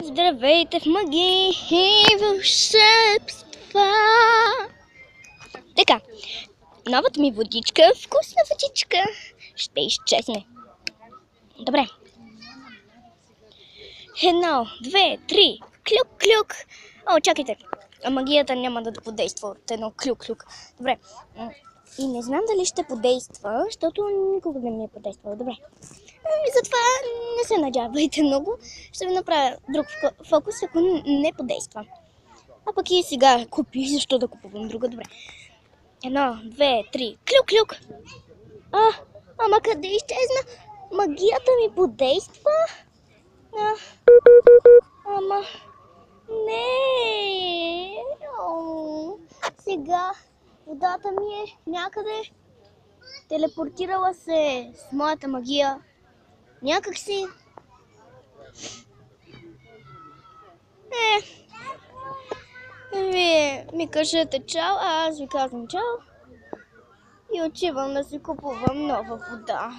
Здравейте в магии и вълшебства! Така, новата ми водичка, вкусна водичка, ще изчезне. Добре. 1, 2, 3, клюк-клюк. О, чакайте, магията няма да подейства от едно клюк-клюк. Добре. И не знам дали ще подейства, защото никога не ми е подействало. Добре. И затова не се надявайте много. Ще ви направя друг фокус, ако не подейства. А пък и сега купи, защо да купувам друга? Добре. 1, 2, 3, клюк-клюк. Ама къде изчезна? Магията ми подейства? Ама не. Сега водата ми е някъде. Телепортирала се с моята магия. Някак си. Вие ми кажете чао, а аз ви казвам чао. И отивам да си купувам нова вода.